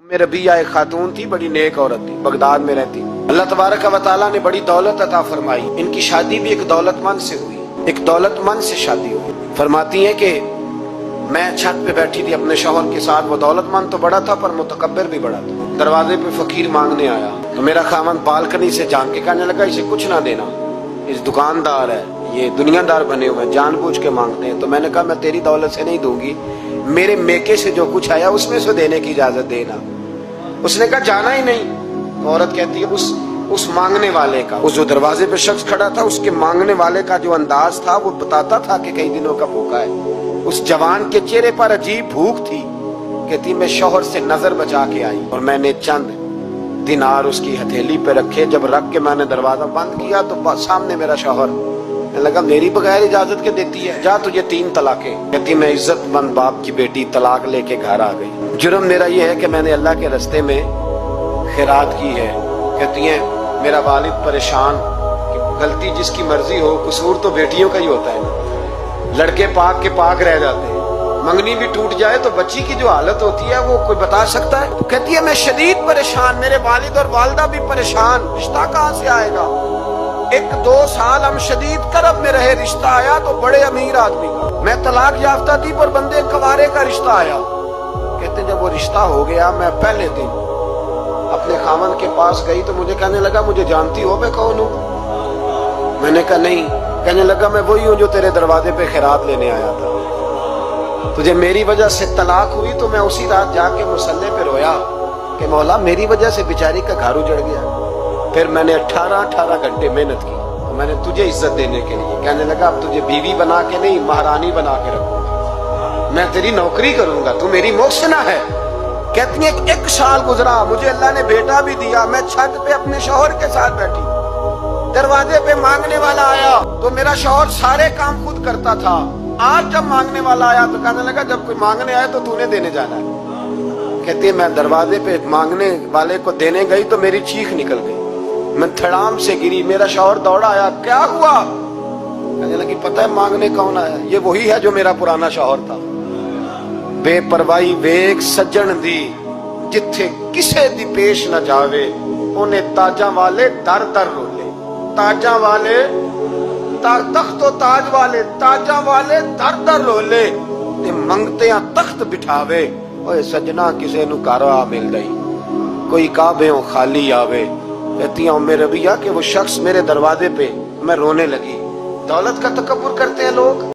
मेरे रबिया एक खातून थी, बड़ी नेक औरत थी, बगदाद में रहती। अल्लाह तबारक व तआला ने बड़ी दौलत अता फरमाई। इनकी शादी भी एक दौलतमंद से हुई, एक दौलतमंद से शादी हुई। फरमाती हैं कि मैं छत पे बैठी थी अपने शौहर के साथ। वो दौलतमंद तो बड़ा था पर मुतकब्बिर भी बड़ा था। दरवाजे पे फकीर मांगने आया तो मेरा खामन बालकनी से झांक के कहने लगा, इसे कुछ ना देना, इस दुकानदार है, ये दुनियादार बने हुए हैं, जानबूझ के मांगते हैं। तो मैंने कहा मैं तेरी दौलत से नहीं दूंगी, मेरे मेके से जो कुछ आया उसमें से देने की इजाजत देना। उसने कहा जाना ही नहीं। तो औरत कहती है उस मांगने वाले का, उस जो दरवाजे पे शख्स खड़ा था, उसके मांगने वाले का जो अंदाज था वो बताता था कि कई दिनों का भूखा है। उस जवान के चेहरे पर अजीब भूख थी। कहती मैं शौहर से नजर बचा के आई और मैंने चंद दिनार उसकी हथेली पे रखे। जब रख के मैंने दरवाजा बंद किया तो सामने मेरा शौहर लगा, मेरी बगैर इजाजत के देती है, जा तुझे 3 तलाके। कहती मैं इज्जतमंद बाप की बेटी तलाक लेके घर आ गई। जुर्म मेरा ये है कि मैंने अल्लाह के रास्ते में खैरात की है। कहती है मेरा वालिद परेशान, कि गलती जिसकी मर्जी हो, कसूर तो बेटियों का ही होता है ना। लड़के पाक के पाक रह जाते हैं, मंगनी भी टूट जाए तो बच्ची की जो हालत होती है वो कोई बता सकता है। तो कहती है मैं शदीद परेशान, मेरे वालिद और वालदा भी परेशान, रिश्ता कहाँ से आएगा। 1-2 साल हम शदीद करब में रहे, रिश्ता आया तो बड़े अमीर आदमी का। मैं तलाक याफ्ता थी पर बंदे कवारे का रिश्ता आया। कहते जब वो रिश्ता हो गया, मैं पहले दिन अपने खामन के पास गई तो मुझे कहने लगा, मुझे जानती हो मैं कौन हूँ। मैंने कहा नहीं। कहने लगा मैं वही हूँ जो तेरे दरवाजे पे खैरात लेने आया था। तुझे मेरी वजह से तलाक हुई तो मैं उसी रात जाके मुसल्ले पे रोया कि मौला मेरी वजह से बेचारी का घर उजड़ गया। फिर मैंने 18 घंटे मेहनत की तो मैंने तुझे इज्जत देने के लिए। कहने लगा अब तुझे बीवी बना के नहीं, महारानी बना के रखूंगा, मैं तेरी नौकरी करूंगा, तू मेरी मोहसिना है। कहती है 1 साल गुजरा, मुझे अल्लाह ने बेटा भी दिया। मैं छत पे अपने शौहर के साथ बैठी, दरवाजे पे मांगने वाला आया तो मेरा शौहर सारे काम खुद करता था। आज जब मांगने वाला आया तो कहने लगा जब कोई मांगने आया तो तूने देने जाना है। कहती है मैं दरवाजे पे मांगने वाले को देने गई तो मेरी चीख निकल गई, मैं धड़ाम से गिरी। मेरा शौहर दौड़ा आया, क्या हुआ। कहने लगी पता है मांगने कौन आया, ये वही है जो मेरा पुराना शौहर था। बेपरवाही वेख सज्जन दी, जिथे किसे दी पेश न जावे, उन्हें ताजा वाले दर दर रोले। ताजा वाले तख्तो ताज वाले, ताजा वाले दर दर रोले, ते मंगते तख्त बिठावे। ओए सजना किसे नु कारा मिल गई, कोई काबे खाली आवे। कहती हूँ मेरे रबिया कि वो शख्स मेरे दरवाजे पे, मैं रोने लगी। दौलत का तकब्बुर करते हैं लोग।